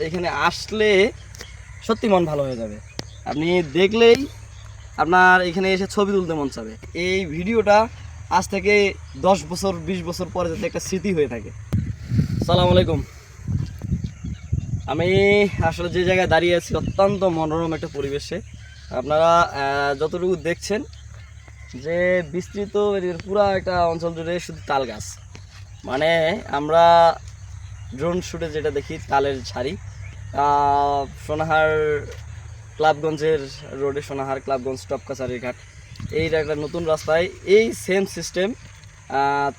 এখানে আসলে সত্যি মন ভালো হয়ে যাবে। আপনি দেখলেই আপনার এখানে এসে ছবি তুলতে মন চাবে। এই ভিডিওটা আজ থেকে 10 বছর 20 বছর পরে যাতে একটা স্মৃতি হয়ে থাকে। আসসালামু আলাইকুম। আমি আসলে যে জায়গায় দাঁড়িয়ে আছি অত্যন্ত মনোরম একটা পরিবেশে। আপনারা যতটুকু দেখছেন যে বিস্তৃত পুরো একটা অঞ্চল জুড়ে শুধু তাল গাছ। মানে আমরা ড্রোন শুটে যেটা দেখি তালের ছাড়ি। সোনাহার ক্লাবগঞ্জের রোডে, সোনাহার ক্লাবগঞ্জ টপ কাছারির ঘাট, এইটা একটা নতুন রাস্তায় এই সেম সিস্টেম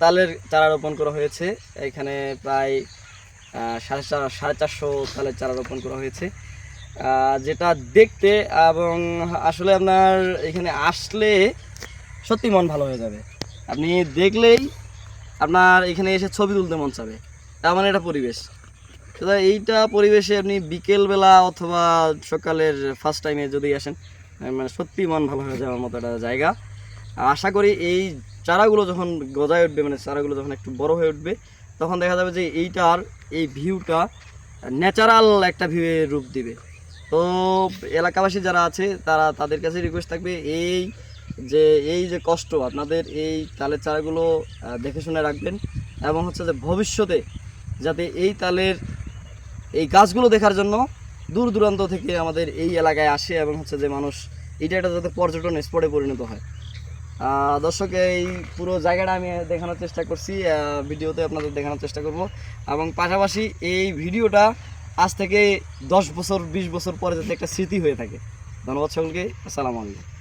তালের চারা রোপণ করা হয়েছে। এখানে প্রায় 450 তালের চারা রোপণ করা হয়েছে, যেটা দেখতে এবং আসলে আপনার এখানে আসলে সত্যি মন ভালো হয়ে যাবে। আপনি দেখলেই আপনার এখানে এসে ছবি তুলতে মন চাবে, এমন একটা পরিবেশ। সুতরাং এইটা পরিবেশে আপনি বিকেলবেলা অথবা সকালের ফার্স্ট টাইমে যদি আসেন, মানে সত্যি মন ভালো হয়ে যাওয়ার মতো একটা জায়গা। আশা করি এই চারাগুলো যখন গজায় উঠবে, মানে চারাগুলো যখন একটু বড় হয়ে উঠবে, তখন দেখা যাবে যে এইটার এই ভিউটা ন্যাচারাল একটা ভিউয়ের রূপ দিবে। তো এলাকাবাসী যারা আছে তাদের কাছে রিকোয়েস্ট থাকবে এই যে কষ্ট আপনাদের, এই তালের চারাগুলো দেখে শুনে রাখবেন, এবং হচ্ছে যে ভবিষ্যতে যাতে এই তালের এই গাছগুলো দেখার জন্য দূর দূরান্ত থেকে আমাদের এই এলাকায় আসে, এবং হচ্ছে যে মানুষ এটা যাতে পর্যটন স্পটে পরিণত হয়। দর্শক, এই পুরো জায়গাটা আমি দেখানোর চেষ্টা করছি, ভিডিওতে আপনাদের দেখানোর চেষ্টা করব, এবং পাশাপাশি এই ভিডিওটা আজ থেকে 10 বছর 20 বছর পরে যাতে একটা স্মৃতি হয়ে থাকে। ধন্যবাদ সকলকে। আসসালামু আলাইকুম।